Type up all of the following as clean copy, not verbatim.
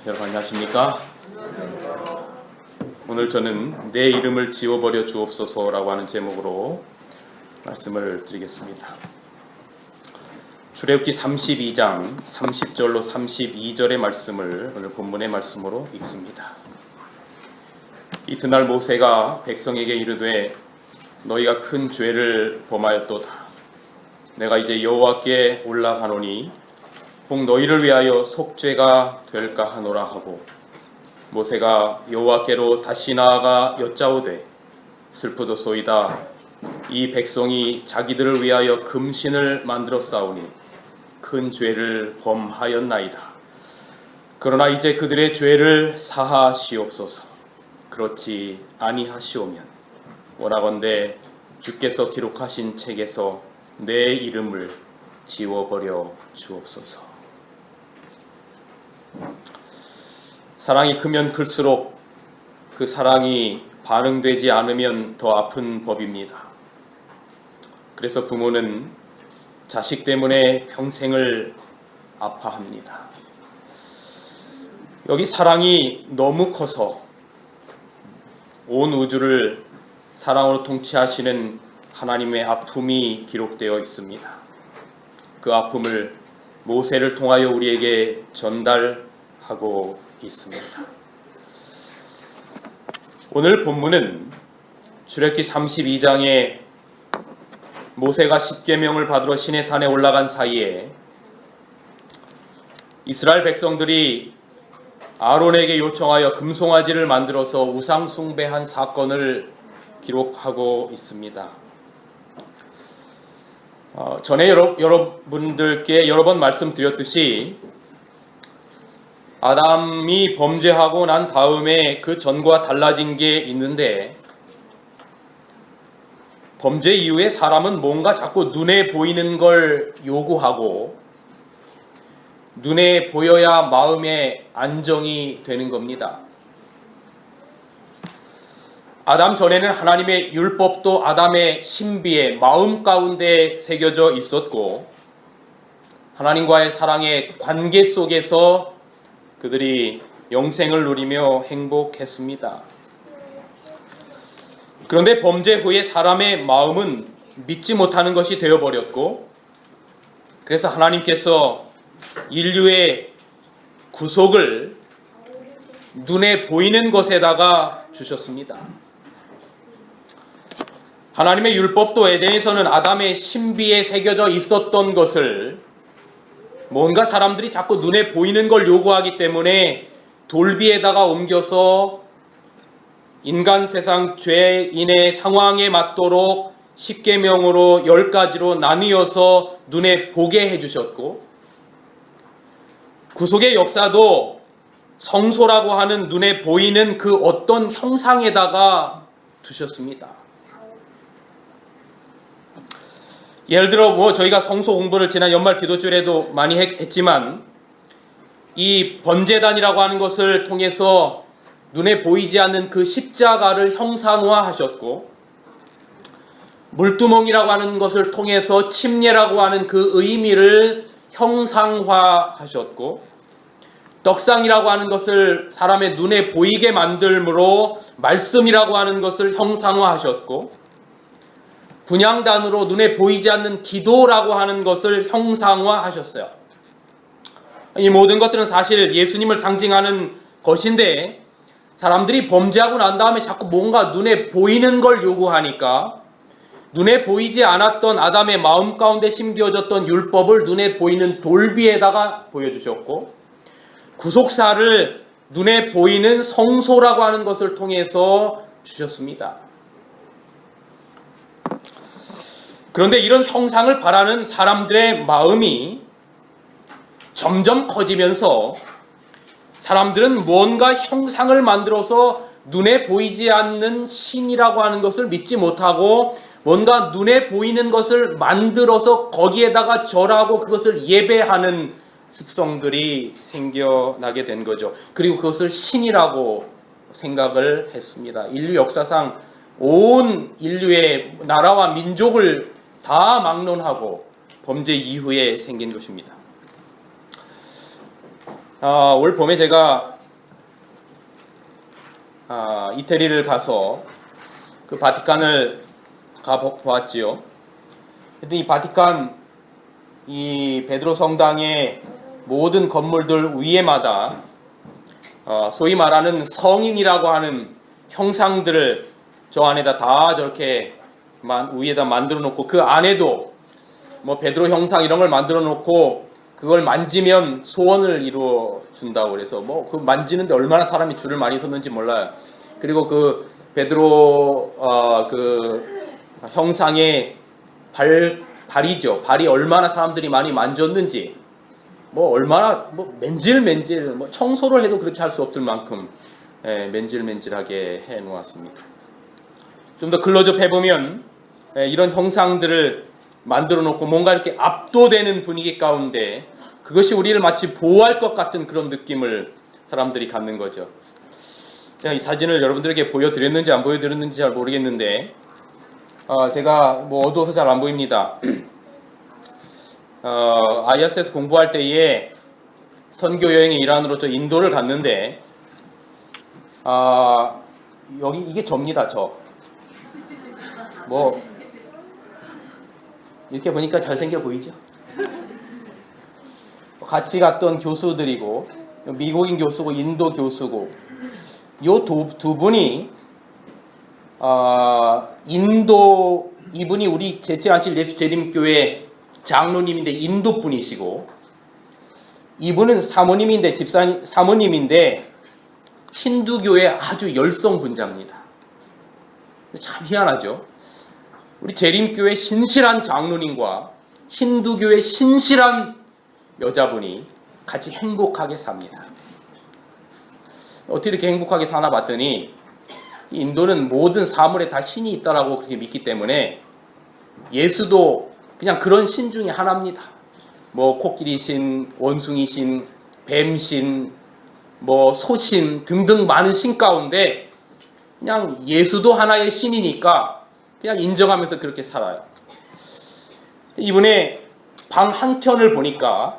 여러분 안녕하십니까? 오늘 저는 내 이름을 지워버려 주옵소서라고 하는 제목으로 말씀을 드리겠습니다. 출애굽기 32장 30절로 32절의 말씀을 오늘 본문의 말씀으로 읽습니다. 이튿날 모세가 백성에게 이르되 너희가 큰 죄를 범하였도다. 내가 이제 여호와께 올라가노니 혹 너희를 위하여 속죄가 될까 하노라 하고, 모세가 여호와께로 다시 나아가 여짜오되 슬프도소이다. 이 백성이 자기들을 위하여 금신을 만들어 싸우니 큰 죄를 범하였나이다. 그러나 이제 그들의 죄를 사하시옵소서. 그렇지 아니하시오면 원하건대 주께서 기록하신 책에서 내 이름을 지워버려 주옵소서. 사랑이 크면 클수록 그 사랑이 반응되지 않으면 더 아픈 법입니다. 그래서 부모는 자식 때문에 평생을 아파합니다. 여기 사랑이 너무 커서 온 우주를 사랑으로 통치하시는 하나님의 아픔이 기록되어 있습니다. 그 아픔을 모세를 통하여 우리에게 전달하고 있습니다. 오늘 본문은 출애굽기 32장에 모세가 십계명을 받으러 시내산에 올라간 사이에 이스라엘 백성들이 아론에게 요청하여 금송아지를 만들어서 우상 숭배한 사건을 기록하고 있습니다. 전에 여러분들께 여러 번 말씀드렸듯이 아담이 범죄하고 난 다음에 그 전과 달라진 게 있는데, 범죄 이후에 사람은 뭔가 자꾸 눈에 보이는 걸 요구하고 눈에 보여야 마음에 안정이 되는 겁니다. 아담 전에는 하나님의 율법도 아담의 신비에 마음 가운데 새겨져 있었고, 하나님과의 사랑의 관계 속에서 그들이 영생을 누리며 행복했습니다. 그런데 범죄 후에 사람의 마음은 믿지 못하는 것이 되어버렸고, 그래서 하나님께서 인류의 구속을 눈에 보이는 것에다가 주셨습니다. 하나님의 율법도 에덴에서는 아담의 신비에 새겨져 있었던 것을 뭔가 사람들이 자꾸 눈에 보이는 걸 요구하기 때문에 돌비에다가 옮겨서 인간 세상 죄인의 상황에 맞도록 십계명으로 10가지로 나뉘어서 눈에 보게 해주셨고, 구속의 역사도 성소라고 하는 눈에 보이는 그 어떤 형상에다가 두셨습니다. 예를 들어 저희가 성소 공부를 지난 연말 기도주일에도 많이 했지만, 이 번제단이라고 하는 것을 통해서 눈에 보이지 않는 그 십자가를 형상화하셨고, 물두멍이라고 하는 것을 통해서 침례라고 하는 그 의미를 형상화하셨고, 떡상이라고 하는 것을 사람의 눈에 보이게 만들므로 말씀이라고 하는 것을 형상화하셨고, 분향단으로 눈에 보이지 않는 기도라고 하는 것을 형상화하셨어요. 이 모든 것들은 사실 예수님을 상징하는 것인데, 사람들이 범죄하고 난 다음에 자꾸 뭔가 눈에 보이는 걸 요구하니까 눈에 보이지 않았던 아담의 마음 가운데 심겨졌던 율법을 눈에 보이는 돌비에다가 보여주셨고, 구속사를 눈에 보이는 성소라고 하는 것을 통해서 주셨습니다. 그런데 이런 형상을 바라는 사람들의 마음이 점점 커지면서 사람들은 뭔가 형상을 만들어서 눈에 보이지 않는 신이라고 하는 것을 믿지 못하고 뭔가 눈에 보이는 것을 만들어서 거기에다가 절하고 그것을 예배하는 습성들이 생겨나게 된 거죠. 그리고 그것을 신이라고 생각을 했습니다. 인류 역사상 온 인류의 나라와 민족을 다 막론하고 범죄 이후에 생긴 것입니다. 올 봄에 제가 이태리를 가서 그 바티칸을 가보았지요. 근데 이 바티칸 이 베드로 성당의 모든 건물들 위에마다 소위 말하는 성인이라고 하는 형상들을 저 안에다 다 저렇게 위에다 만들어 놓고, 그 안에도 뭐 베드로 형상 이런 걸 만들어 놓고 그걸 만지면 소원을 이루어 준다고 그래서 뭐 그 만지는데 얼마나 사람이 줄을 많이 섰는지 몰라요. 그리고 그 베드로 그 형상의 발이죠. 발이 얼마나 사람들이 많이 만졌는지, 뭐 얼마나 뭐 맨질맨질, 뭐 청소를 해도 그렇게 할 수 없을 만큼 맨질맨질하게 해 놓았습니다. 좀 더 클로즈업 해보면 이런 형상들을 만들어 놓고 뭔가 이렇게 압도되는 분위기 가운데 그것이 우리를 마치 보호할 것 같은 그런 느낌을 사람들이 갖는 거죠. 제가 이 사진을 여러분들에게 보여드렸는지 안 보여드렸는지 잘 모르겠는데 제가 뭐 어두워서 잘 안 보입니다. ISS 공부할 때에 선교 여행의 일환으로 저 인도를 갔는데 여기 이게 저입니다. 저 뭐 이렇게 보니까 잘생겨 보이죠? 같이 갔던 교수들이고, 미국인 교수고 인도 교수고, 요 두 분이 인도, 이분이 우리 제치안칠 예수 재림교회 장로님인데 인도 분이시고, 이분은 사모님인데 사모님인데 힌두교의 아주 열성 분자입니다. 참 희한하죠. 우리 재림교회 신실한 장로님과 힌두교의 신실한 여자분이 같이 행복하게 삽니다. 어떻게 이렇게 행복하게 사나 봤더니 인도는 모든 사물에 다 신이 있다라고 그렇게 믿기 때문에 예수도 그냥 그런 신 중에 하나입니다. 뭐 코끼리 신, 원숭이 신, 뱀 신, 뭐 소신 등등 많은 신 가운데 그냥 예수도 하나의 신이니까 그냥 인정하면서 그렇게 살아요. 이분의 방 한켠을 보니까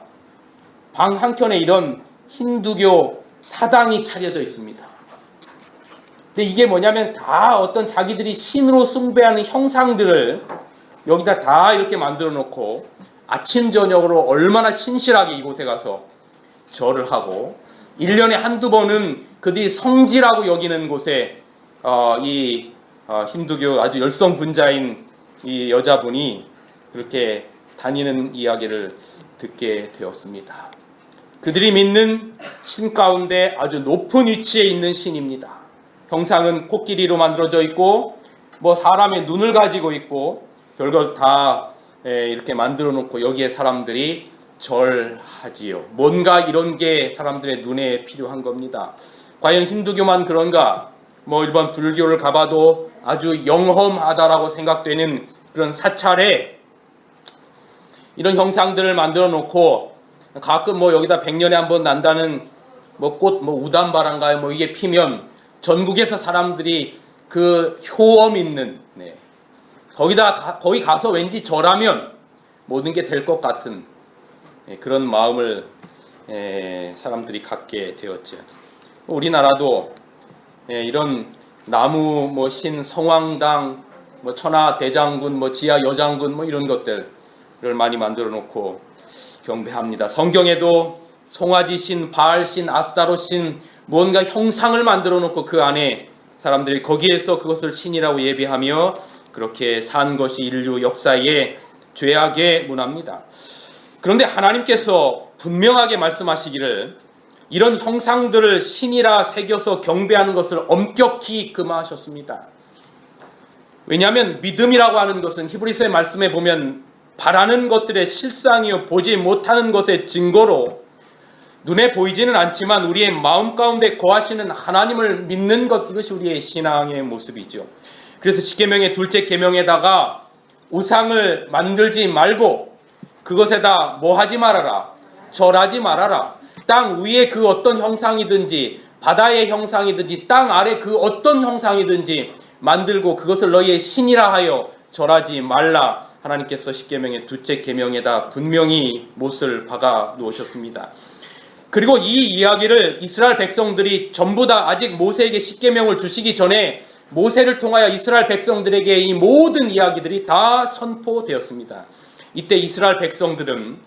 방 한켠에 이런 힌두교 사당이 차려져 있습니다. 근데 이게 뭐냐면 다 어떤 자기들이 신으로 숭배하는 형상들을 여기다 다 이렇게 만들어 놓고 아침 저녁으로 얼마나 신실하게 이곳에 가서 절을 하고 1년에 한두 번은 그들이 성지라고 여기는 곳에 힌두교 아주 열성 분자인 이 여자분이 그렇게 다니는 이야기를 듣게 되었습니다. 그들이 믿는 신 가운데 아주 높은 위치에 있는 신입니다. 형상은 코끼리로 만들어져 있고 뭐 사람의 눈을 가지고 있고 별걸 다 이렇게 만들어 놓고 여기에 사람들이 절하지요. 뭔가 이런 게 사람들의 눈에 필요한 겁니다. 과연 힌두교만 그런가? 뭐 일반 불교를 가봐도 아주 영험하다라고 생각되는 그런 사찰에 이런 형상들을 만들어 놓고 가끔 뭐 여기다 100년에 한 번 난다는 뭐 꽃, 뭐 우담바란가요? 뭐 이게 피면 전국에서 사람들이 그 효험 있는 거기 가서 왠지 절하면 모든 게 될 것 같은 그런 마음을 사람들이 갖게 되었죠. 우리나라도 이런 나무 뭐 신 성황당 뭐 천하 대장군 뭐 지하 여장군 뭐 이런 것들을 많이 만들어 놓고 경배합니다. 성경에도 송아지 신, 바알 신, 아스타로 신 뭔가 형상을 만들어 놓고 그 안에 사람들이 거기에서 그것을 신이라고 예배하며 그렇게 산 것이 인류 역사의 죄악의 문화입니다. 그런데 하나님께서 분명하게 말씀하시기를 이런 형상들을 신이라 새겨서 경배하는 것을 엄격히 금하셨습니다. 왜냐하면 믿음이라고 하는 것은 히브리서의 말씀에 보면 바라는 것들의 실상이요 보지 못하는 것의 증거로 눈에 보이지는 않지만 우리의 마음 가운데 거하시는 하나님을 믿는 것, 이것이 우리의 신앙의 모습이죠. 그래서 십계명의 둘째 계명에다가 우상을 만들지 말고 그것에다 뭐 하지 말아라, 절하지 말아라. 땅 위에 그 어떤 형상이든지 바다의 형상이든지 땅 아래 그 어떤 형상이든지 만들고 그것을 너희의 신이라 하여 절하지 말라. 하나님께서 십계명의 둘째 계명에다 분명히 못을 박아 놓으셨습니다. 그리고 이 이야기를 이스라엘 백성들이 전부 다 아직 모세에게 십계명을 주시기 전에 모세를 통하여 이스라엘 백성들에게 이 모든 이야기들이 다 선포되었습니다. 이때 이스라엘 백성들은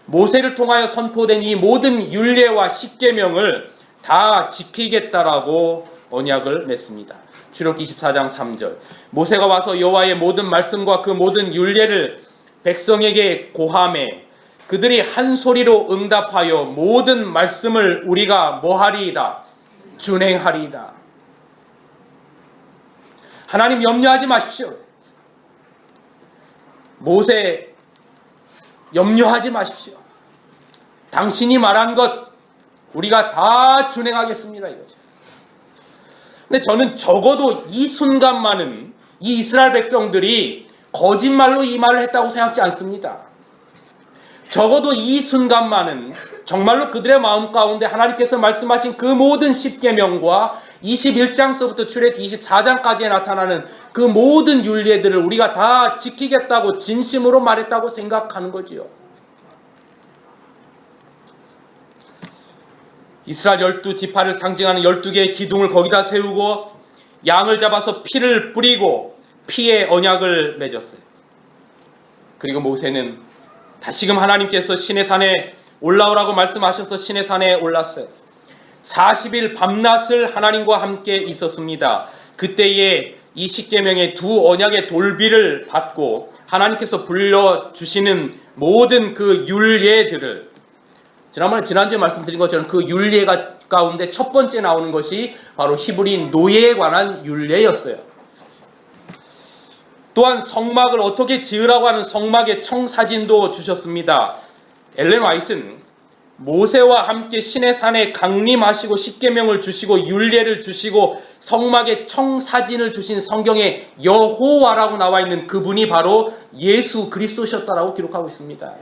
모세를 통하여 선포된 이 모든 율례와 십계명을 다 지키겠다라고 언약을 맺습니다. 출애굽기 24장 3절. 모세가 와서 여호와의 모든 말씀과 그 모든 율례를 백성에게 고하매 그들이 한 소리로 응답하여 모든 말씀을 우리가 뭐하리이다? 준행하리이다. 하나님 염려하지 마십시오. 모세 염려하지 마십시오. 당신이 말한 것 우리가 다 준행하겠습니다 이거죠. 근데 저는 적어도 이 순간만은 이 이스라엘 백성들이 거짓말로 이 말을 했다고 생각지 않습니다. 적어도 이 순간만은 정말로 그들의 마음 가운데 하나님께서 말씀하신 그 모든 십계명과 21장서부터 출애굽기 24장까지에 나타나는 그 모든 율례들을 우리가 다 지키겠다고 진심으로 말했다고 생각하는 거지요. 이스라엘 12지파를 상징하는 12개의 기둥을 거기다 세우고 양을 잡아서 피를 뿌리고 피의 언약을 맺었어요. 그리고 모세는 다시금 하나님께서 시내산에 올라오라고 말씀하셔서 시내산에 올랐어요. 40일 밤낮을 하나님과 함께 있었습니다. 그때에 이 십계명의 두 언약의 돌비를 받고 하나님께서 불러주시는 모든 그 율례들을 지난주에 말씀드린 것처럼 그 율례 가운데 첫 번째 나오는 것이 바로 히브리 노예에 관한 율례였어요. 또한 성막을 어떻게 지으라고 하는 성막의 청사진도 주셨습니다. 엘렌 화이트는 모세와 함께 시내산에 강림하시고 십계명을 주시고 율례를 주시고 성막의 청사진을 주신 성경에 여호와라고 나와 있는 그분이 바로 예수 그리스도셨다라고 기록하고 있습니다.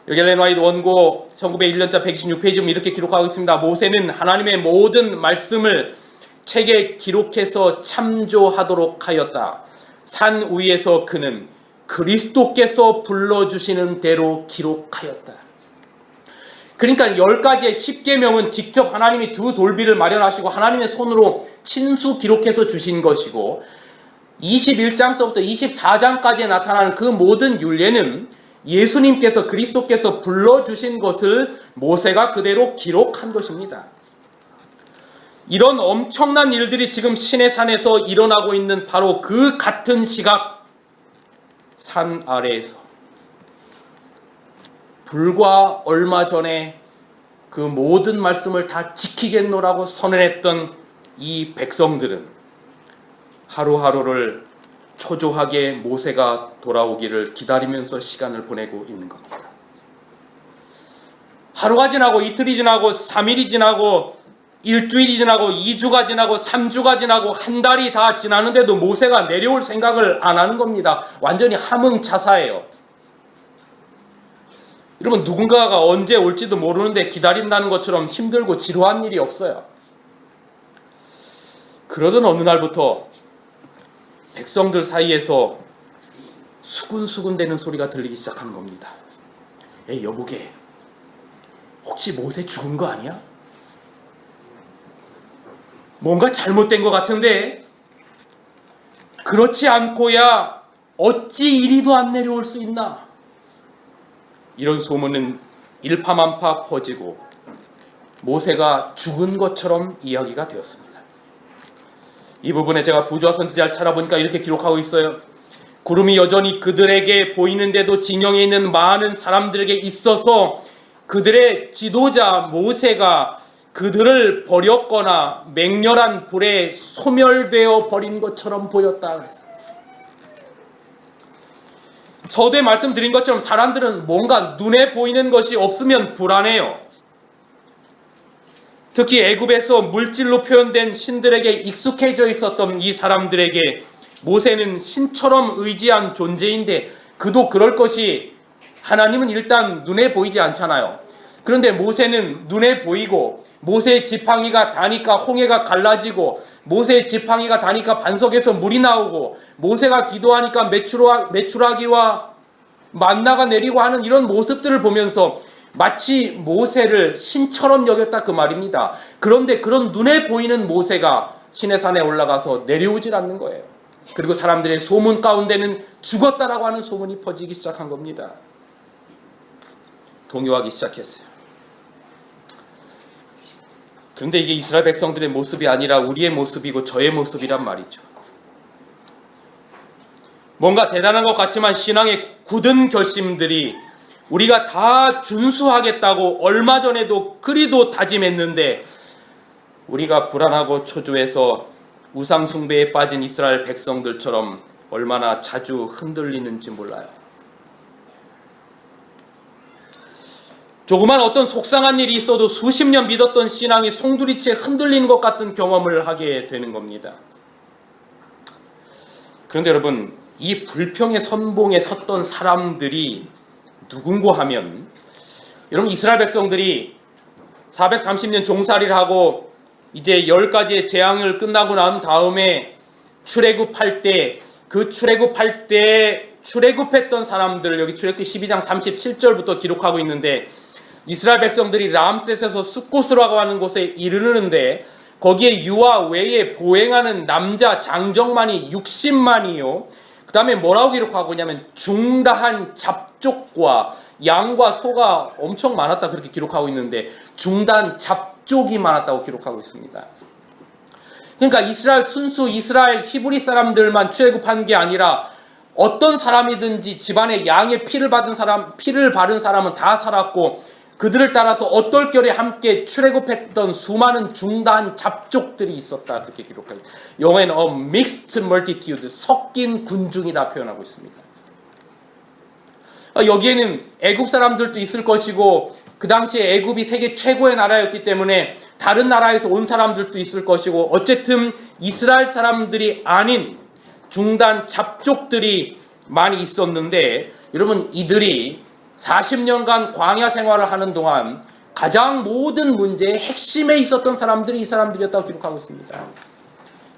여기 엘렌 화이트 원고 1901년자 126페이지에 이렇게 기록하고 있습니다. 모세는 하나님의 모든 말씀을 책에 기록해서 참조하도록 하였다. 산 위에서 그는 그리스도께서 불러주시는 대로 기록하였다. 그러니까 10가지의 십계명은 직접 하나님이 두 돌비를 마련하시고 하나님의 손으로 친수 기록해서 주신 것이고 21장서부터 24장까지에 나타나는 그 모든 율례는 예수님께서 그리스도께서 불러주신 것을 모세가 그대로 기록한 것입니다. 이런 엄청난 일들이 지금 시내산에서 일어나고 있는 바로 그 같은 시각 산 아래에서 불과 얼마 전에 그 모든 말씀을 다 지키겠노라고 선언했던 이 백성들은 하루하루를 초조하게 모세가 돌아오기를 기다리면서 시간을 보내고 있는 겁니다. 하루가 지나고 이틀이 지나고 3일이 지나고 일주일이 지나고 2주가 지나고 3주가 지나고 한 달이 다 지나는데도 모세가 내려올 생각을 안 하는 겁니다. 완전히 함흥차사예요. 여러분 누군가가 언제 올지도 모르는데 기다린다는 것처럼 힘들고 지루한 일이 없어요. 그러던 어느 날부터 백성들 사이에서 수군수군대는 소리가 들리기 시작한 겁니다. 에이 여보게 혹시 모세 죽은 거 아니야? 뭔가 잘못된 것 같은데 그렇지 않고야 어찌 이리도 안 내려올 수 있나? 이런 소문은 일파만파 퍼지고 모세가 죽은 것처럼 이야기가 되었습니다. 이 부분에 제가 부조화 선지자를 찾아보니까 이렇게 기록하고 있어요. 구름이 여전히 그들에게 보이는데도 진영에 있는 많은 사람들에게 있어서 그들의 지도자 모세가 그들을 버렸거나 맹렬한 불에 소멸되어 버린 것처럼 보였다. 서두에 말씀드린 것처럼 사람들은 뭔가 눈에 보이는 것이 없으면 불안해요. 특히 애굽에서 물질로 표현된 신들에게 익숙해져 있었던 이 사람들에게 모세는 신처럼 의지한 존재인데 그도 그럴 것이 하나님은 일단 눈에 보이지 않잖아요. 그런데 모세는 눈에 보이고 모세의 지팡이가 닿으니까 홍해가 갈라지고 모세의 지팡이가 닿으니까 반석에서 물이 나오고 모세가 기도하니까 메추라기와 만나가 내리고 하는 이런 모습들을 보면서 마치 모세를 신처럼 여겼다 그 말입니다. 그런데 그런 눈에 보이는 모세가 시내산에 올라가서 내려오질 않는 거예요. 그리고 사람들의 소문 가운데는 죽었다라고 하는 소문이 퍼지기 시작한 겁니다. 동요하기 시작했어요. 그런데 이게 이스라엘 백성들의 모습이 아니라 우리의 모습이고 저의 모습이란 말이죠. 뭔가 대단한 것 같지만 신앙의 굳은 결심들이 우리가 다 준수하겠다고 얼마 전에도 그리도 다짐했는데 우리가 불안하고 초조해서 우상 숭배에 빠진 이스라엘 백성들처럼 얼마나 자주 흔들리는지 몰라요. 조그만 어떤 속상한 일이 있어도 수십 년 믿었던 신앙이 송두리째 흔들리는 것 같은 경험을 하게 되는 겁니다. 그런데 여러분, 이 불평의 선봉에 섰던 사람들이 누군고 하면, 여러분 이스라엘 백성들이 430년 종살이를 하고 이제 10가지의 재앙을 끝나고 난 다음에 출애굽할 때, 그 출애굽할 때 출애굽했던 사람들, 여기 출애굽기 12장 37절부터 기록하고 있는데, 이스라엘 백성들이 람셋에서 숫곳이라고 하는 곳에 이르는데 거기에 유아 외에 보행하는 남자 장정만이 60만이요. 그 다음에 뭐라고 기록하고 있냐면 중다한 잡족과 양과 소가 엄청 많았다 그렇게 기록하고 있는데, 중다한 잡족이 많았다고 기록하고 있습니다. 그러니까 이스라엘 순수 이스라엘 히브리 사람들만 출애굽한 게 아니라 어떤 사람이든지 집안에 양의 피를 바른 사람은 다 살았고, 그들을 따라서 어떨결에 함께 출애굽했던 수많은 중다한 잡족들이 있었다 그렇게 기록하고 있습니다. 영어에는 a mixed multitude, 섞인 군중이다 표현하고 있습니다. 여기에는 애굽 사람들도 있을 것이고, 그 당시에 애굽이 세계 최고의 나라였기 때문에 다른 나라에서 온 사람들도 있을 것이고, 어쨌든 이스라엘 사람들이 아닌 중단 잡족들이 많이 있었는데, 여러분 이들이 40년간 광야 생활을 하는 동안 가장 모든 문제의 핵심에 있었던 사람들이 이 사람들이었다고 기록하고 있습니다.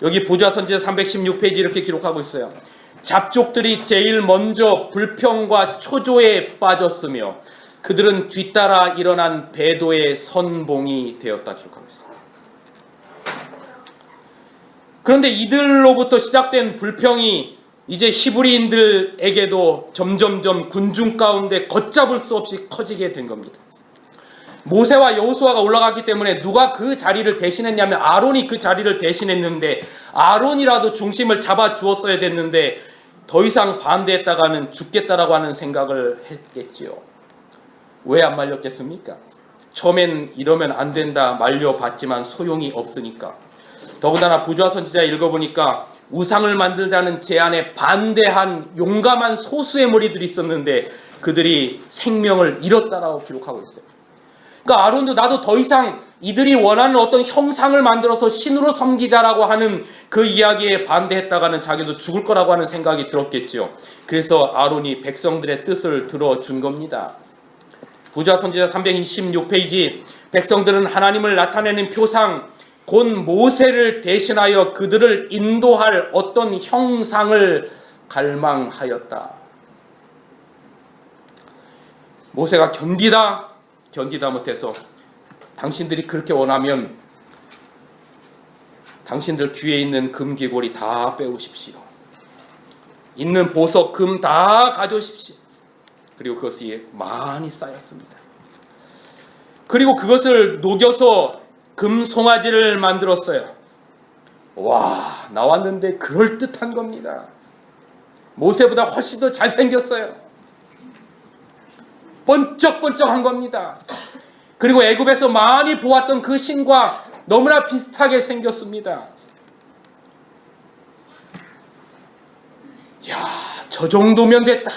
여기 보좌 선지자 316페이지 이렇게 기록하고 있어요. 잡족들이 제일 먼저 불평과 초조에 빠졌으며 그들은 뒤따라 일어난 배도의 선봉이 되었다 기록하고 있습니다. 그런데 이들로부터 시작된 불평이 이제 히브리인들에게도 점점점 군중 가운데 걷잡을 수 없이 커지게 된 겁니다. 모세와 여호수아가 올라갔기 때문에 누가 그 자리를 대신했냐면 아론이 그 자리를 대신했는데, 아론이라도 중심을 잡아 주었어야 됐는데 더 이상 반대했다가는 죽겠다라고 하는 생각을 했겠지요. 왜 안 말렸겠습니까? 처음엔 이러면 안 된다 말려봤지만 소용이 없으니까. 더군다나 부조화 선지자 읽어보니까 우상을 만들자는 제안에 반대한 용감한 소수의 무리들이 있었는데 그들이 생명을 잃었다라고 기록하고 있어요. 그러니까 아론도 나도 더 이상 이들이 원하는 어떤 형상을 만들어서 신으로 섬기자라고 하는 그 이야기에 반대했다가는 자기도 죽을 거라고 하는 생각이 들었겠죠. 그래서 아론이 백성들의 뜻을 들어준 겁니다. 부조화 선지자 326페이지, 백성들은 하나님을 나타내는 표상 곧 모세를 대신하여 그들을 인도할 어떤 형상을 갈망하였다. 모세가 견디다 못해서 당신들이 그렇게 원하면 당신들 귀에 있는 금귀고리 다 빼오십시오. 있는 보석, 금 다 가져오십시오. 그리고 그것이 많이 쌓였습니다. 그리고 그것을 녹여서 금 송아지를 만들었어요. 와, 나왔는데 그럴듯한 겁니다. 모세보다 훨씬 더 잘생겼어요. 번쩍번쩍한 겁니다. 그리고 애굽에서 많이 보았던 그 신과 너무나 비슷하게 생겼습니다. 야, 저 정도면 됐다.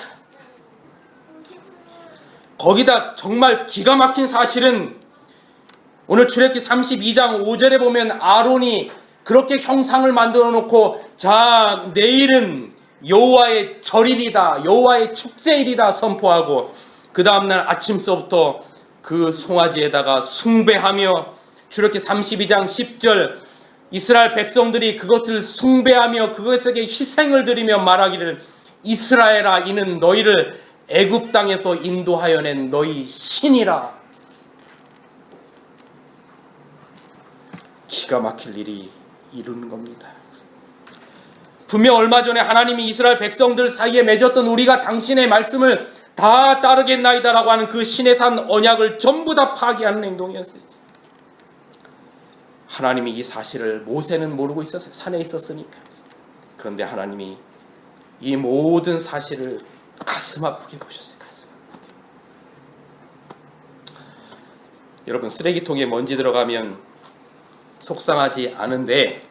거기다 정말 기가 막힌 사실은 오늘 출애굽기 32장 5절에 보면 아론이 그렇게 형상을 만들어 놓고, 자, 내일은 여호와의 절일이다, 여호와의 축제일이다 선포하고 그 다음날 아침서부터 그 송아지에다가 숭배하며, 출애굽기 32장 10절, 이스라엘 백성들이 그것을 숭배하며 그것에게 희생을 드리며 말하기를 이스라엘아, 이는 너희를 애굽 땅에서 인도하여 낸 너희 신이라. 기가 막힐 일이 이루는 겁니다. 분명 얼마 전에 하나님이 이스라엘 백성들 사이에 맺었던 우리가 당신의 말씀을 다 따르겠나이다라고 하는 그 신의 산 언약을 전부 다 파기하는 행동이었어요. 하나님이 이 사실을 모세는 모르고 있었어요. 산에 있었으니까. 그런데 하나님이 이 모든 사실을 가슴 아프게 보셨어요. 가슴 아프게. 여러분, 쓰레기통에 먼지 들어가면 속상하지 않은데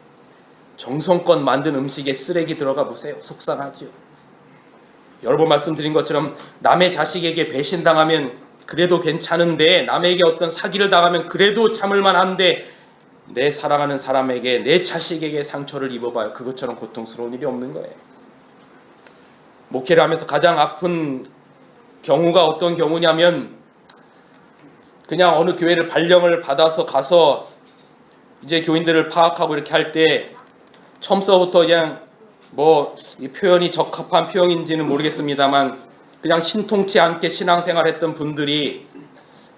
정성껏 만든 음식에 쓰레기 들어가 보세요. 속상하죠. 여러 번 말씀드린 것처럼 남의 자식에게 배신당하면 그래도 괜찮은데, 남에게 어떤 사기를 당하면 그래도 참을만 한데, 내 사랑하는 사람에게, 내 자식에게 상처를 입어봐요. 그것처럼 고통스러운 일이 없는 거예요. 목회를 하면서 가장 아픈 경우가 어떤 경우냐면, 그냥 어느 교회를 발령을 받아서 가서 이제 교인들을 파악하고 이렇게 할 때 처음서부터 그냥 이 표현이 적합한 표현인지는 모르겠습니다만, 그냥 신통치 않게 신앙생활했던 분들이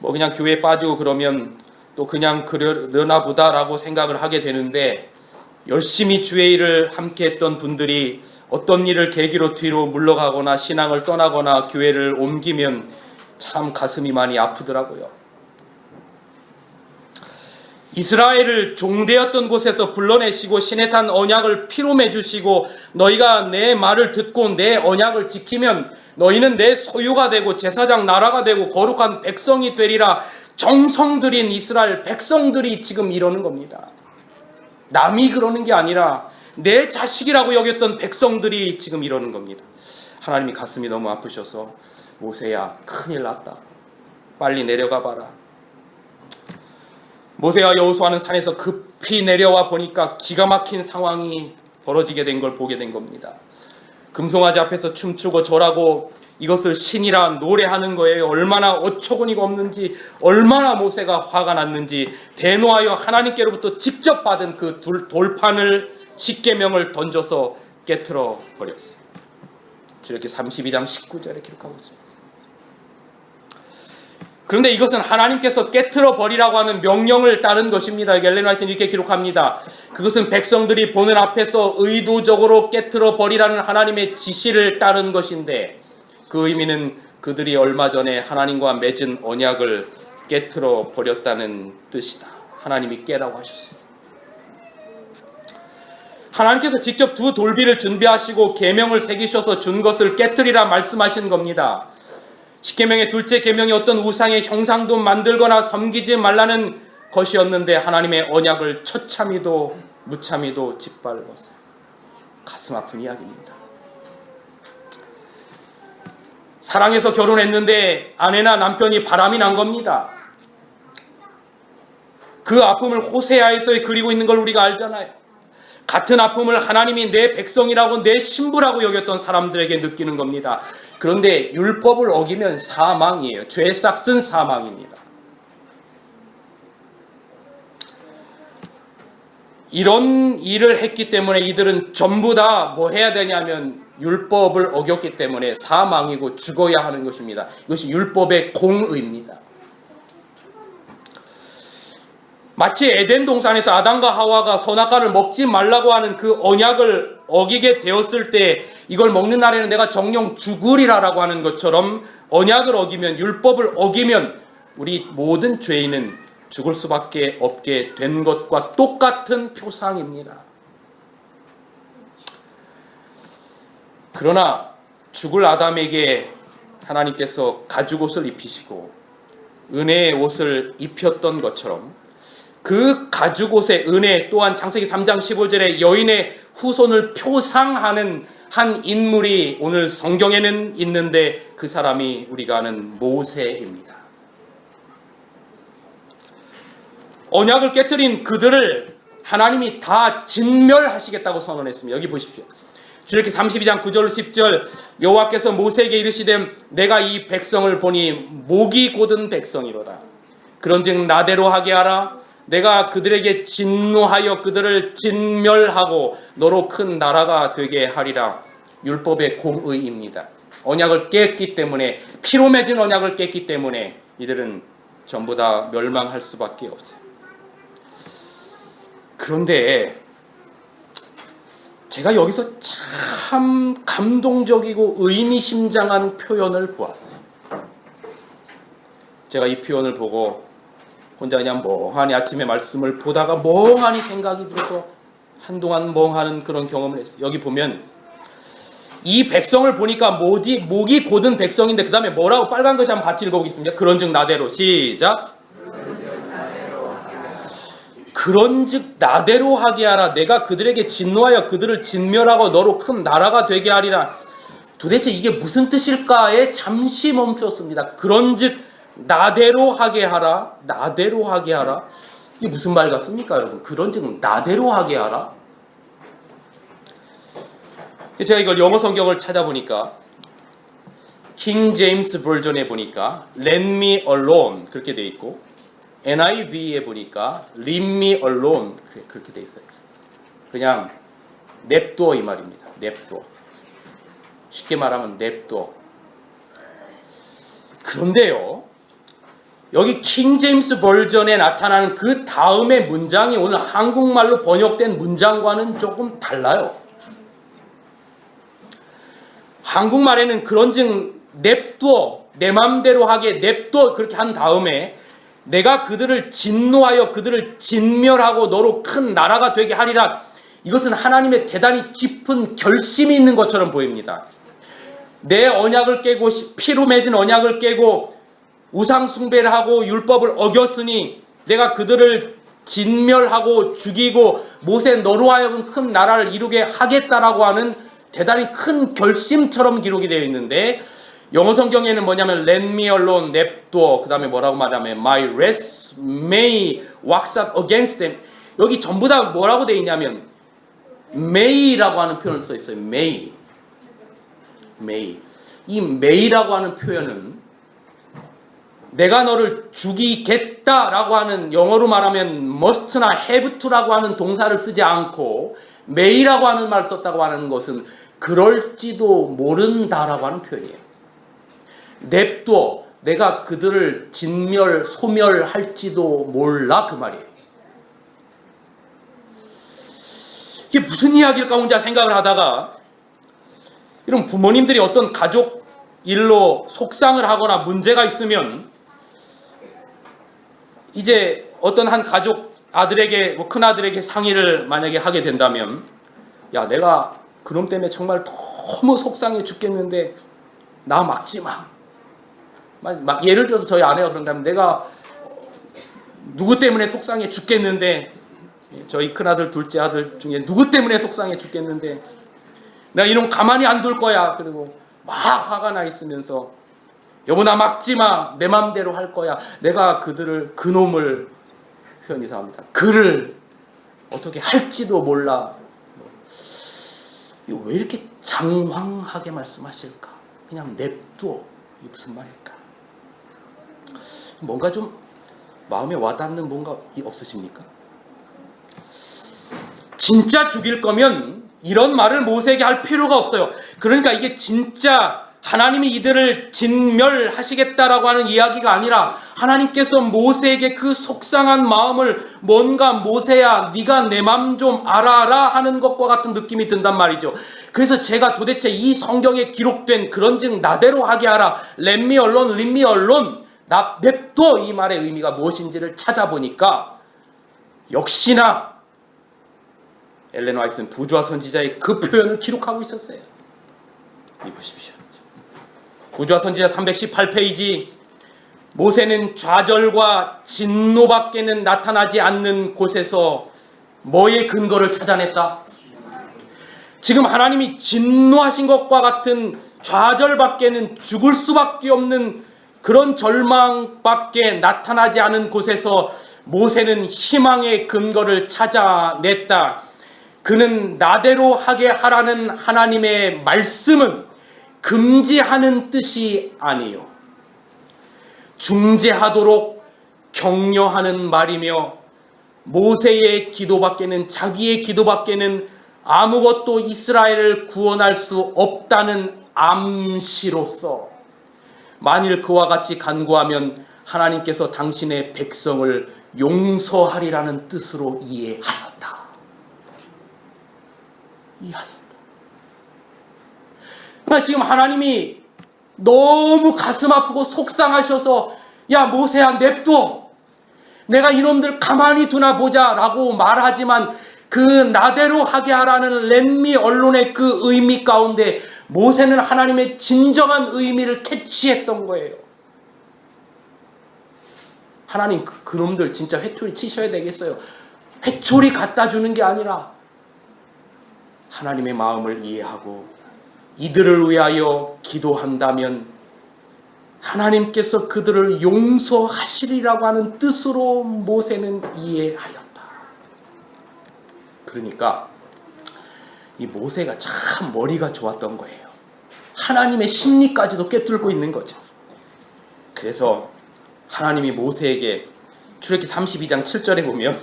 그냥 교회에 빠지고 그러면 또 그냥 그러나 보다라고 생각을 하게 되는데, 열심히 주의 일을 함께 했던 분들이 어떤 일을 계기로 뒤로 물러가거나 신앙을 떠나거나 교회를 옮기면 참 가슴이 많이 아프더라고요. 이스라엘을 종되었던 곳에서 불러내시고 신의 산 언약을 피로 맺으시고, 너희가 내 말을 듣고 내 언약을 지키면 너희는 내 소유가 되고 제사장 나라가 되고 거룩한 백성이 되리라 정성 들인 이스라엘 백성들이 지금 이러는 겁니다. 남이 그러는 게 아니라 내 자식이라고 여겼던 백성들이 지금 이러는 겁니다. 하나님이 가슴이 너무 아프셔서, 모세야, 큰일 났다. 빨리 내려가 봐라. 모세와 여호수아는 산에서 급히 내려와 보니까 기가 막힌 상황이 벌어지게 된 걸 보게 된 겁니다. 금송아지 앞에서 춤추고 절하고 이것을 신이라 노래하는 거예요. 얼마나 어처구니가 없는지, 얼마나 모세가 화가 났는지, 대노하여 하나님께로부터 직접 받은 그 돌판을, 십계명을 던져서 깨트려 버렸어요. 이렇게 32장 19절에 기록하고 있습니다. 그런데 이것은 하나님께서 깨트려 버리라고 하는 명령을 따른 것입니다. 엘렌 화이트는 이렇게 기록합니다. 그것은 백성들이 보는 앞에서 의도적으로 깨트려 버리라는 하나님의 지시를 따른 것인데, 그 의미는 그들이 얼마 전에 하나님과 맺은 언약을 깨트려 버렸다는 뜻이다. 하나님이 깨라고 하셨어요. 하나님께서 직접 두 돌비를 준비하시고 계명을 새기셔서 준 것을 깨트리라 말씀하신 겁니다. 십계명의 둘째 계명이 어떤 우상의 형상도 만들거나 섬기지 말라는 것이었는데, 하나님의 언약을 처참히도 무참히도 짓밟았어요. 가슴 아픈 이야기입니다. 사랑해서 결혼했는데 아내나 남편이 바람이 난 겁니다. 그 아픔을 호세아에서 그리고 있는 걸 우리가 알잖아요. 같은 아픔을 하나님이 내 백성이라고, 내 신부라고 여겼던 사람들에게 느끼는 겁니다. 그런데 율법을 어기면 사망이에요. 죄 싹슨 사망입니다. 이런 일을 했기 때문에 이들은 전부 다 뭐 해야 되냐면 율법을 어겼기 때문에 사망이고 죽어야 하는 것입니다. 이것이 율법의 공의입니다. 마치 에덴 동산에서 아담과 하와가 선악과를 먹지 말라고 하는 그 언약을 어기게 되었을 때, 이걸 먹는 날에는 내가 정령 죽으리라라고 하는 것처럼, 언약을 어기면, 율법을 어기면 우리 모든 죄인은 죽을 수밖에 없게 된 것과 똑같은 표상입니다. 그러나 죽을 아담에게 하나님께서 가죽옷을 입히시고 은혜의 옷을 입혔던 것처럼, 그 가죽옷의 은혜 또한 창세기 3장 15절에 여인의 후손을 표상하는 한 인물이 오늘 성경에는 있는데, 그 사람이 우리가 아는 모세입니다. 언약을 깨뜨린 그들을 하나님이 다 진멸하시겠다고 선언했습니다. 여기 보십시오. 출애굽기 32장 9절 10절, 여호와께서 모세에게 이르시되 내가 이 백성을 보니 목이 곧은 백성이로다. 그런즉 나대로 하게 하라. 내가 그들에게 진노하여 그들을 진멸하고 너로 큰 나라가 되게 하리라. 율법의 공의입니다. 언약을 깼기 때문에, 피로 맺은 언약을 깼기 때문에 이들은 전부 다 멸망할 수밖에 없어요. 그런데 제가 여기서 참 감동적이고 의미심장한 표현을 보았어요. 제가 이 표현을 보고 혼자 그냥 멍하니 아침에 말씀을 보다가 멍하니 생각이 들어서 한동안 멍하는 그런 경험을 했어요. 여기 보면 이 백성을 보니까 목이 곧은 백성인데 그 다음에 뭐라고 빨간 것이 한번 같이 읽어보겠습니다. 그런즉 나대로, 시작. 그런즉 나대로 하게 하라. 내가 그들에게 진노하여 그들을 진멸하고 너로 큰 나라가 되게 하리라. 도대체 이게 무슨 뜻일까에 잠시 멈췄습니다. 그런즉 나대로 하게 하라. 나대로 하게 하라. 이게 무슨 말 같습니까, 여러분? 그런즉 나대로 하게 하라. 제가 이걸 영어 성경을 찾아보니까 킹 제임스 버전에 보니까 Let me alone 그렇게 돼 있고, NIV에 보니까 Leave me alone 그렇게 돼 있어요. 그냥 냅둬 이 말입니다. 냅둬. 쉽게 말하면 냅둬. 그런데요, 여기 킹 제임스 버전에 나타나는 그 다음의 문장이 오늘 한국말로 번역된 문장과는 조금 달라요. 한국말에는 그런즉 냅둬, 내 맘대로 하게 냅둬 그렇게 한 다음에 내가 그들을 진노하여 그들을 진멸하고 너로 큰 나라가 되게 하리라. 이것은 하나님의 대단히 깊은 결심이 있는 것처럼 보입니다. 내 언약을 깨고 피로 맺은 언약을 깨고 우상 숭배를 하고 율법을 어겼으니 내가 그들을 진멸하고 죽이고 모세 너로 하여금 큰 나라를 이루게 하겠다라고 하는 대단히 큰 결심처럼 기록이 되어 있는데, 영어 성경에는 뭐냐면 Let me alone, 냅둬, 그 다음에 뭐라고 말하면 My wrath may wax up against them. 여기 전부 다 뭐라고 되어 있냐면 may라고 하는 표현을 써 있어요. may. 이 may라고 하는 표현은 내가 너를 죽이겠다라고 하는, 영어로 말하면 must나 have to라고 하는 동사를 쓰지 않고 may라고 하는 말을 썼다고 하는 것은 그럴지도 모른다라고 하는 표현이에요. 냅둬, 내가 그들을 소멸할지도 몰라, 그 말이에요. 이게 무슨 이야기일까 혼자 생각을 하다가, 이런 부모님들이 어떤 가족 일로 속상을 하거나 문제가 있으면 이제 어떤 한 가족 아들에게, 큰 아들에게 상의를 만약에 하게 된다면, 야, 내가 그놈 때문에 정말 너무 속상해 죽겠는데 나 막지 마. 예를 들어서 저희 아내가 그런다면, 내가 누구 때문에 속상해 죽겠는데, 저희 큰아들 둘째 아들 중에 누구 때문에 속상해 죽겠는데 내가 이놈 가만히 안 둘 거야. 그리고 막 화가 나 있으면서 여보 나 막지 마. 내 맘대로 할 거야. 내가 그놈을 표현 이상합니다. 그를 어떻게 할지도 몰라. 왜 이렇게 장황하게 말씀하실까? 그냥 냅둬. 이게 무슨 말일까? 뭔가 좀 마음에 와닿는 뭔가 없으십니까? 진짜 죽일 거면 이런 말을 모세에게 할 필요가 없어요. 그러니까 이게 진짜 하나님이 이들을 진멸하시겠다라고 하는 이야기가 아니라 하나님께서 모세에게 그 속상한 마음을 뭔가 모세야 네가 내 맘 좀 알아라 하는 것과 같은 느낌이 든단 말이죠. 그래서 제가 도대체 이 성경에 기록된 그런즉 나대로 하게 하라, Let me alone, leave me alone, 나 냅둬, 이 말의 의미가 무엇인지를 찾아보니까 역시나 엘렌 화이트는 부조화 선지자의 그 표현을 기록하고 있었어요. 이 보십시오. 부조화 선지자 318페이지. 모세는 좌절과 진노밖에는 나타나지 않는 곳에서 뭐의 근거를 찾아냈다? 지금 하나님이 진노하신 것과 같은 좌절밖에는, 죽을 수밖에 없는 그런 절망밖에 나타나지 않은 곳에서 모세는 희망의 근거를 찾아냈다. 그는 나대로 하게 하라는 하나님의 말씀은 금지하는 뜻이 아니요, 중재하도록 격려하는 말이며, 모세의 기도밖에는, 자기의 기도밖에는 아무것도 이스라엘을 구원할 수 없다는 암시로서 만일 그와 같이 간구하면 하나님께서 당신의 백성을 용서하리라는 뜻으로 이해하였다. 그러니까 지금 하나님이 너무 가슴 아프고 속상하셔서 야 모세야 냅둬, 내가 이놈들 가만히 두나 보자 라고 말하지만 그 나대로 하게 하라는 렛미 언론의 그 의미 가운데 모세는 하나님의 진정한 의미를 캐치했던 거예요. 하나님 그놈들 진짜 회초리 치셔야 되겠어요. 회초리 갖다 주는 게 아니라 하나님의 마음을 이해하고 이들을 위하여 기도한다면 하나님께서 그들을 용서하시리라고 하는 뜻으로 모세는 이해하였다. 그러니까 이 모세가 참 머리가 좋았던 거예요. 하나님의 심리까지도 꿰뚫고 있는 거죠. 그래서 하나님이 모세에게 출애굽기 32장 7절에 보면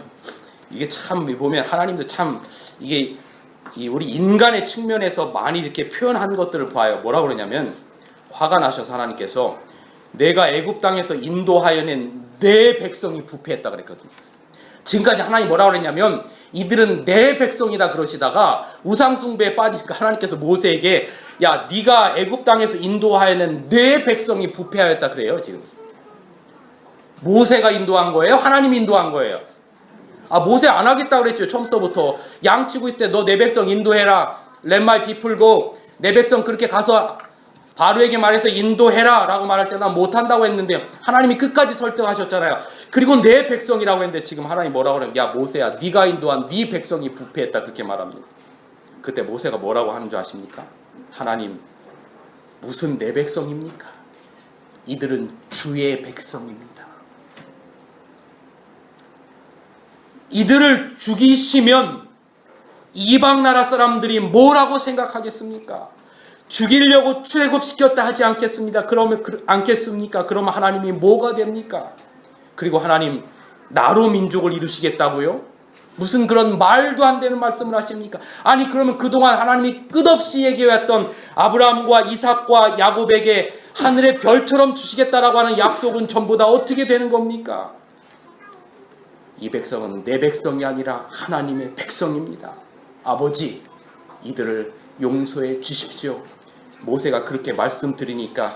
이게 참 보면 하나님도 참 이게 우리 인간의 측면에서 많이 이렇게 표현한 것들을 봐요. 뭐라고 그러냐면 화가 나셔서 하나님께서 내가 애굽 땅에서 인도하여낸 내 백성이 부패했다 그랬거든요. 지금까지 하나님이 뭐라고 그랬냐면 이들은 내 백성이다 그러시다가 우상 숭배에 빠지니까 하나님께서 모세에게 야 네가 애굽 땅에서 인도하여낸 내 백성이 부패하였다 그래요. 지금 모세가 인도한 거예요? 하나님이 인도한 거예요? 모세 안 하겠다 그랬죠. 처음부터 양 치고 있을 때 너 내 백성 인도해라. Let my people go. 내 백성 그렇게 가서 바로에게 말해서 인도해라 라고 말할 때 난 못한다고 했는데 하나님이 끝까지 설득하셨잖아요. 그리고 내 백성이라고 했는데 지금 하나님 뭐라고 그러면 야 모세야 네가 인도한 네 백성이 부패했다 그렇게 말합니다. 그때 모세가 뭐라고 하는 줄 아십니까? 하나님 무슨 내 백성입니까? 이들은 주의 백성입니다. 이들을 죽이시면 이방 나라 사람들이 뭐라고 생각하겠습니까? 죽이려고 출애굽시켰다 하지 않겠습니다. 않겠습니까? 그러면 하나님이 뭐가 됩니까? 그리고 하나님 나로 민족을 이루시겠다고요? 무슨 그런 말도 안 되는 말씀을 하십니까? 아니 그러면 그동안 하나님이 끝없이 얘기해왔던 아브라함과 이삭과 야곱에게 하늘의 별처럼 주시겠다라고 하는 약속은 전부 다 어떻게 되는 겁니까? 이 백성은 내 백성이 아니라 하나님의 백성입니다. 아버지, 이들을 용서해 주십시오. 모세가 그렇게 말씀드리니까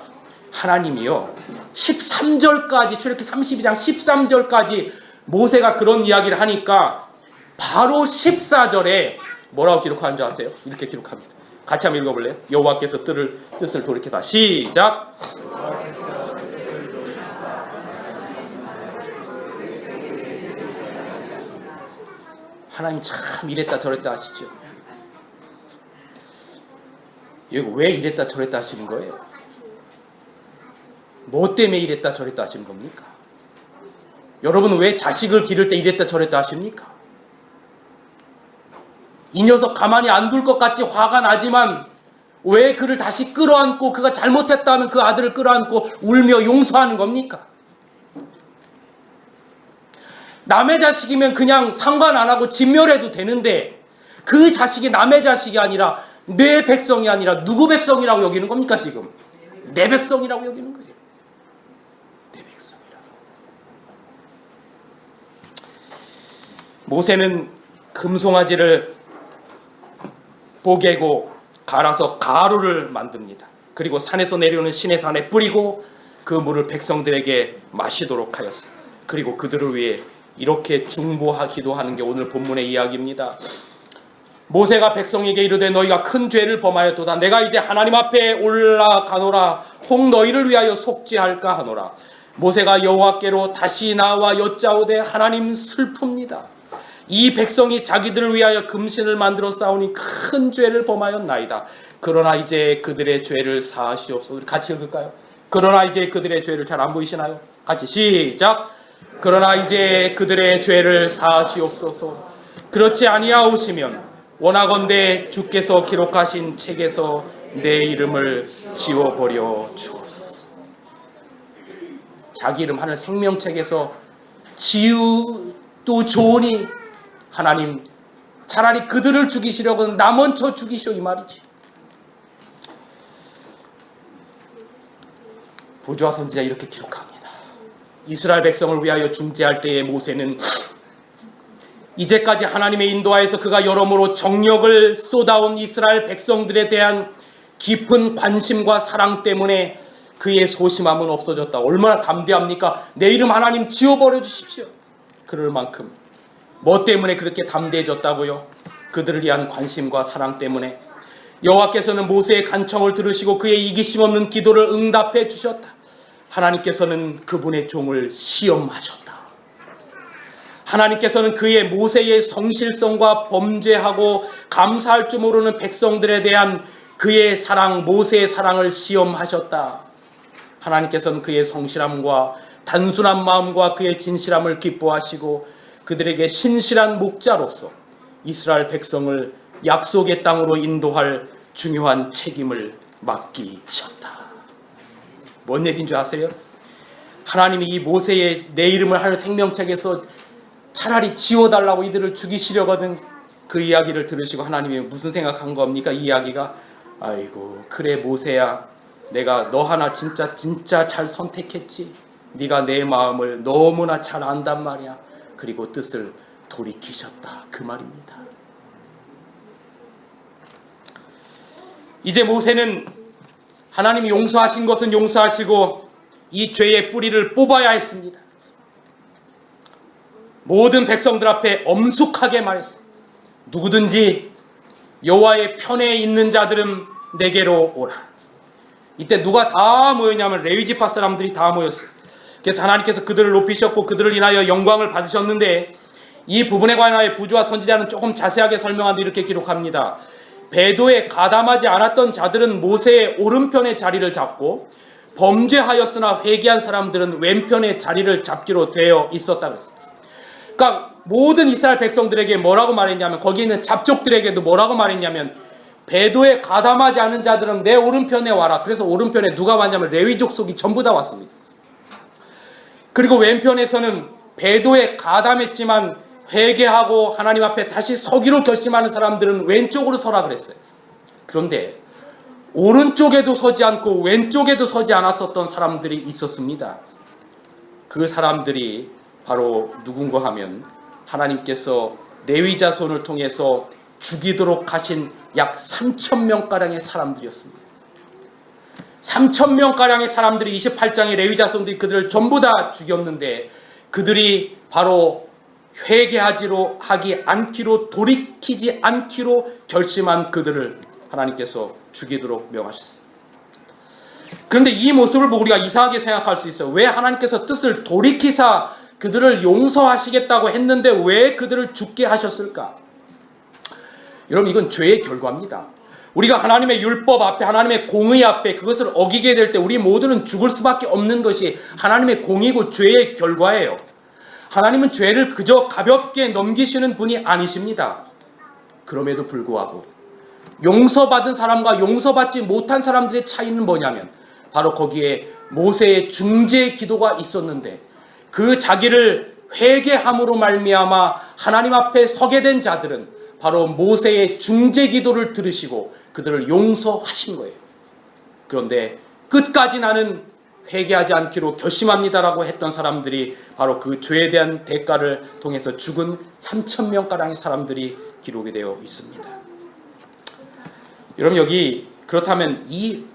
하나님이요 13절까지 출애굽기 32장 13절까지 모세가 그런 이야기를 하니까 바로 14절에 뭐라고 기록하는 줄 아세요? 이렇게 기록합니다. 같이 한번 읽어볼래요? 여호와께서 뜻을 돌이켜서 시작. 하나님 참 이랬다 저랬다 하시죠. 이거 왜 이랬다 저랬다 하시는 거예요? 뭐 때문에 이랬다 저랬다 하시는 겁니까? 여러분은 왜 자식을 기를 때 이랬다 저랬다 하십니까? 이 녀석 가만히 안 둘 것 같이 화가 나지만 왜 그를 다시 끌어안고 그가 잘못했다 하면 그 아들을 끌어안고 울며 용서하는 겁니까? 남의 자식이면 그냥 상관 안 하고 진멸해도 되는데 그 자식이 남의 자식이 아니라 내 백성이 아니라 누구 백성이라고 여기는 겁니까 지금? 내 백성이라고 여기는 거예요. 내 백성이라고. 모세는 금송아지를 뽀개고 갈아서 가루를 만듭니다. 그리고 산에서 내려오는 시내산에 뿌리고 그 물을 백성들에게 마시도록 하였어요. 그리고 그들을 위해 이렇게 중보하기도 하는 게 오늘 본문의 이야기입니다. 모세가 백성에게 이르되 너희가 큰 죄를 범하였도다. 내가 이제 하나님 앞에 올라가노라. 혹 너희를 위하여 속죄할까 하노라. 모세가 여호와께로 다시 나와 여짜오되 하나님 슬픕니다. 이 백성이 자기들을 위하여 금신을 만들어 싸우니 큰 죄를 범하였나이다. 그러나 이제 그들의 죄를 사하시옵소서. 같이 읽을까요? 그러나 이제 그들의 죄를 잘 안 보이시나요? 같이 시작. 그러나 이제 그들의 죄를 사하시옵소서. 그렇지 아니하오시면 원하건대 주께서 기록하신 책에서 내 이름을 지워버려 주옵소서. 자기 이름 하늘 생명책에서 지우도 좋으니 하나님 차라리 그들을 죽이시려고 나 먼저 죽이시오 이 말이지. 부조와 선지자 이렇게 기록합니다. 이스라엘 백성을 위하여 중재할 때에 모세는 이제까지 하나님의 인도하에서 그가 여러모로 정력을 쏟아온 이스라엘 백성들에 대한 깊은 관심과 사랑 때문에 그의 소심함은 없어졌다. 얼마나 담대합니까? 내 이름 하나님 지워버려 주십시오. 그럴 만큼. 뭐 때문에 그렇게 담대해졌다고요? 그들을 위한 관심과 사랑 때문에. 여호와께서는 모세의 간청을 들으시고 그의 이기심 없는 기도를 응답해 주셨다. 하나님께서는 그분의 종을 시험하셨다. 하나님께서는 그의 모세의 성실성과 범죄하고 감사할 줄 모르는 백성들에 대한 그의 사랑, 모세의 사랑을 시험하셨다. 하나님께서는 그의 성실함과 단순한 마음과 그의 진실함을 기뻐하시고 그들에게 신실한 목자로서 이스라엘 백성을 약속의 땅으로 인도할 중요한 책임을 맡기셨다. 뭔 얘기인 줄 아세요? 하나님이 이 모세의 내 이름을 하늘 생명책에서 차라리 지워달라고 이들을 죽이시려거든. 그 이야기를 들으시고 하나님이 무슨 생각한 겁니까? 이 이야기가 아이고 그래 모세야, 내가 너 하나 진짜 잘 선택했지. 네가 내 마음을 너무나 잘 안단 말이야. 그리고 뜻을 돌이키셨다, 그 말입니다. 이제 모세는 하나님이 용서하신 것은 용서하시고 이 죄의 뿌리를 뽑아야 했습니다. 모든 백성들 앞에 엄숙하게 말했어요. 누구든지 여호와의 편에 있는 자들은 내게로 오라. 이때 누가 다 모였냐면 레위지파 사람들이 다 모였어요. 그래서 하나님께서 그들을 높이셨고 그들을 인하여 영광을 받으셨는데, 이 부분에 관하여 부조와 선지자는 조금 자세하게 설명하는데 이렇게 기록합니다. 배도에 가담하지 않았던 자들은 모세의 오른편에 자리를 잡고 범죄하였으나 회개한 사람들은 왼편에 자리를 잡기로 되어 있었다고 했어요. 그러니까 모든 이스라엘 백성들에게 뭐라고 말했냐면, 거기 있는 잡족들에게도 뭐라고 말했냐면, 배도에 가담하지 않은 자들은 내 오른편에 와라. 그래서 오른편에 누가 왔냐면 레위 족속이 전부 다 왔습니다. 그리고 왼편에서는 배도에 가담했지만 회개하고 하나님 앞에 다시 서기로 결심하는 사람들은 왼쪽으로 서라 그랬어요. 그런데 오른쪽에도 서지 않고 왼쪽에도 서지 않았었던 사람들이 있었습니다. 그 사람들이 바로 누군가 하면 하나님께서 레위 자손을 통해서 죽이도록 하신 약 3,000명가량의 사람들이었습니다. 3,000명가량의 사람들이 28장의 레위 자손들이 그들을 전부 다 죽였는데, 그들이 바로 하지 않기로, 돌이키지 않기로 결심한 그들을 하나님께서 죽이도록 명하셨어요. 그런데 이 모습을 보고 우리가 이상하게 생각할 수 있어요. 왜 하나님께서 뜻을 돌이키사 그들을 용서하시겠다고 했는데 왜 그들을 죽게 하셨을까? 여러분, 이건 죄의 결과입니다. 우리가 하나님의 율법 앞에, 하나님의 공의 앞에 그것을 어기게 될 때 우리 모두는 죽을 수밖에 없는 것이 하나님의 공의고 죄의 결과예요. 하나님은 죄를 그저 가볍게 넘기시는 분이 아니십니다. 그럼에도 불구하고 용서받은 사람과 용서받지 못한 사람들의 차이는 뭐냐면, 바로 거기에 모세의 중재 기도가 있었는데, 그 자기를 회개함으로 말미암아 하나님 앞에 서게 된 자들은 바로 모세의 중재 기도를 들으시고 그들을 용서하신 거예요. 그런데 끝까지 나는 회개하지 않기로 결심합니다라고 했던 사람들이 바로 그 죄에 대한 대가를 통해서 죽은 3,000명가량의 사람들이 기록이 되어 있습니다. 여러분, 여기 그렇다면 이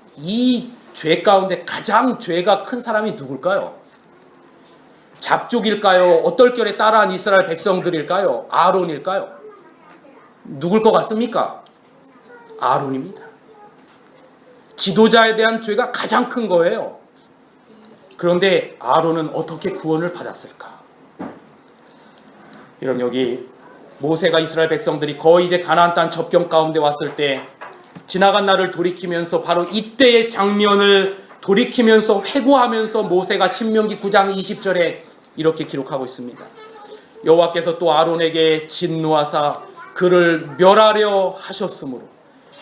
죄 가운데 가장 죄가 큰 사람이 누굴까요? 잡족일까요? 어떨결에 따라한 이스라엘 백성들일까요? 아론일까요? 누굴 것 같습니까? 아론입니다. 지도자에 대한 죄가 가장 큰 거예요. 그런데 아론은 어떻게 구원을 받았을까? 여러분, 여기 모세가 이스라엘 백성들이 거의 이제 가나안 땅 접경 가운데 왔을 때 지나간 날을 돌이키면서, 바로 이때의 장면을 돌이키면서 회고하면서 모세가 신명기 9장 20절에 이렇게 기록하고 있습니다. 여호와께서 또 아론에게 진노하사 그를 멸하려 하셨으므로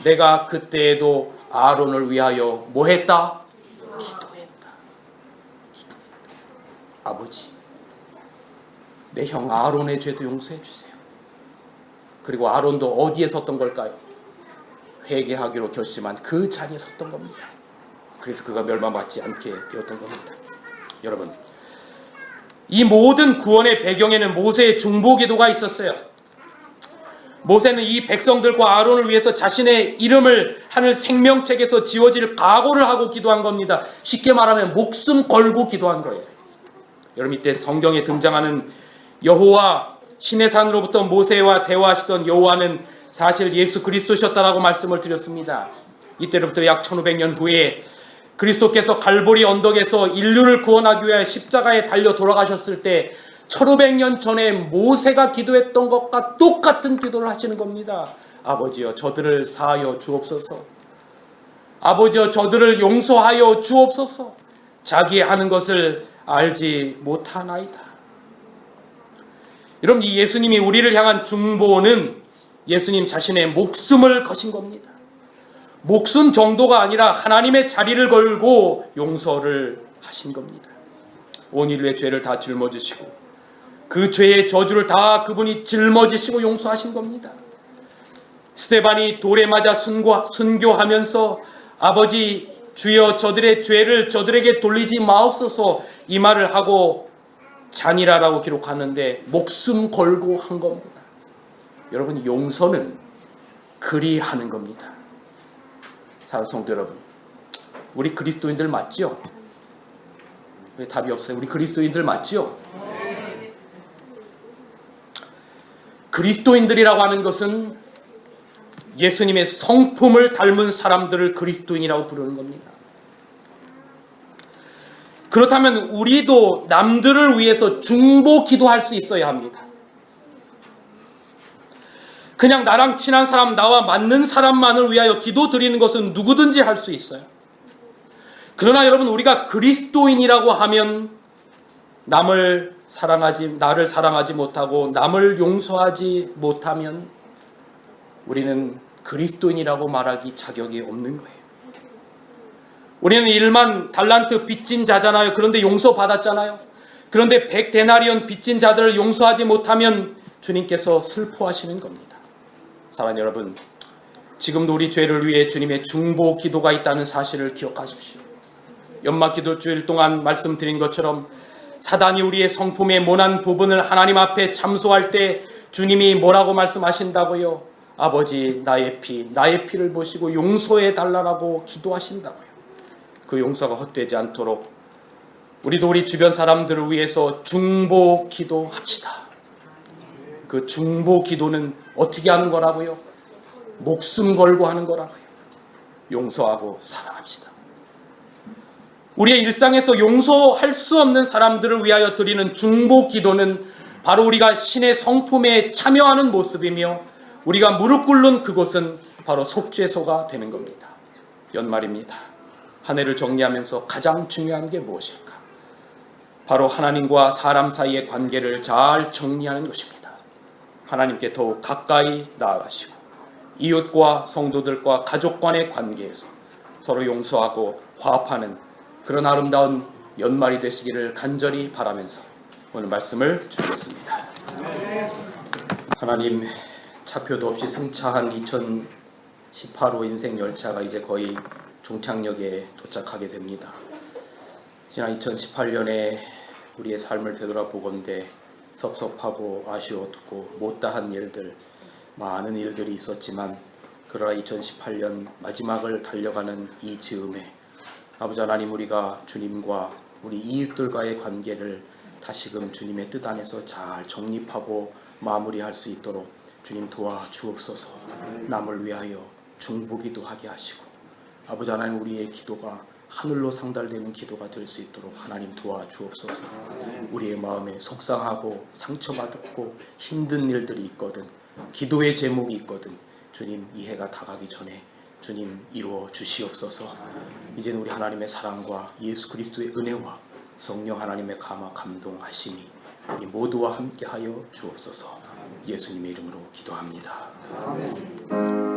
내가 그때에도 아론을 위하여 뭐했다? 기도했다. 아버지, 내 형 아론의 죄도 용서해 주세요. 그리고 아론도 어디에 섰던 걸까요? 회개하기로 결심한 그 자리에 섰던 겁니다. 그래서 그가 멸망받지 않게 되었던 겁니다. 여러분, 이 모든 구원의 배경에는 모세의 중보기도가 있었어요. 모세는 이 백성들과 아론을 위해서 자신의 이름을 하늘 생명책에서 지워질 각오를 하고 기도한 겁니다. 쉽게 말하면 목숨 걸고 기도한 거예요. 여러분, 이때 성경에 등장하는 여호와, 신의 산으로부터 모세와 대화하시던 여호와는 사실 예수 그리스도셨다라고 말씀을 드렸습니다. 이때로부터 약 1500년 후에 그리스도께서 갈보리 언덕에서 인류를 구원하기 위해 십자가에 달려 돌아가셨을 때 1500년 전에 모세가 기도했던 것과 똑같은 기도를 하시는 겁니다. 아버지여, 저들을 사하여 주옵소서. 아버지여, 저들을 용서하여 주옵소서. 자기 하는 것을 알지 못하나이다. 여러분, 이 예수님이 우리를 향한 중보는 예수님 자신의 목숨을 거신 겁니다. 목숨 정도가 아니라 하나님의 자리를 걸고 용서를 하신 겁니다. 온 인류의 죄를 다 짊어지시고 그 죄의 저주를 다 그분이 짊어지시고 용서하신 겁니다. 스데반이 돌에 맞아 순교하면서 아버지 주여 저들의 죄를 저들에게 돌리지 마옵소서 이 말을 하고 잔이라라고 기록하는데 목숨 걸고 한 겁니다. 여러분, 용서는 그리 하는 겁니다. 사랑하는 성도 여러분, 우리 그리스도인들 맞지요? 왜 답이 없어요? 우리 그리스도인들 맞지요? 그리스도인들이라고 하는 것은 예수님의 성품을 닮은 사람들을 그리스도인이라고 부르는 겁니다. 그렇다면 우리도 남들을 위해서 중보 기도할 수 있어야 합니다. 그냥 나랑 친한 사람, 나와 맞는 사람만을 위하여 기도 드리는 것은 누구든지 할 수 있어요. 그러나 여러분, 우리가 그리스도인이라고 하면 나를 사랑하지 못하고 남을 용서하지 못하면 우리는 그리스도인이라고 말하기 자격이 없는 거예요. 우리는 1만 달란트 빚진 자잖아요. 그런데 용서받았잖아요. 그런데 100데나리온 빚진 자들을 용서하지 못하면 주님께서 슬퍼하시는 겁니다. 사랑하는 여러분, 지금도 우리 죄를 위해 주님의 중보 기도가 있다는 사실을 기억하십시오. 연막 기도주일 동안 말씀드린 것처럼 사단이 우리의 성품의 모난 부분을 하나님 앞에 참소할 때 주님이 뭐라고 말씀하신다고요? 아버지, 나의 피를 보시고 용서해 달라고 기도하신다고요. 그 용서가 헛되지 않도록 우리도 우리 주변 사람들을 위해서 중보 기도합시다. 그 중보 기도는 어떻게 하는 거라고요? 목숨 걸고 하는 거라고요. 용서하고 사랑합시다. 우리의 일상에서 용서할 수 없는 사람들을 위하여 드리는 중보 기도는 바로 우리가 신의 성품에 참여하는 모습이며 우리가 무릎 꿇는 그곳은 바로 속죄소가 되는 겁니다. 연말입니다. 한 해를 정리하면서 가장 중요한 게 무엇일까? 바로 하나님과 사람 사이의 관계를 잘 정리하는 것입니다. 하나님께 더욱 가까이 나아가시고 이웃과 성도들과 가족 간의 관계에서 서로 용서하고 화합하는 그런 아름다운 연말이 되시기를 간절히 바라면서 오늘 말씀을 주겠습니다. 하나님, 차표도 없이 승차한 2018호 인생 열차가 이제 거의 종착역에 도착하게 됩니다. 지난 2018년에 우리의 삶을 되돌아보건대 섭섭하고 아쉬웠고 못다한 일들, 많은 일들이 있었지만 그러나 2018년 마지막을 달려가는 이 즈음에 아버지 하나님, 우리가 주님과 우리 이웃들과의 관계를 다시금 주님의 뜻 안에서 잘 정립하고 마무리할 수 있도록 주님 도와주옵소서. 남을 위하여 중보기도 하게 하시고 아버지 하나님, 우리의 기도가 하늘로 상달되는 기도가 될 수 있도록 하나님 도와주옵소서. 우리의 마음에 속상하고 상처받고 힘든 일들이 있거든, 기도의 제목이 있거든, 주님 이 해가 다가기 전에 주님 이루어 주시옵소서. 이제는 우리 하나님의 사랑과 예수 그리스도의 은혜와 성령 하나님의 감화 감동하심이 우리 모두와 함께하여 주옵소서. 예수님의 이름으로 기도합니다. 아멘.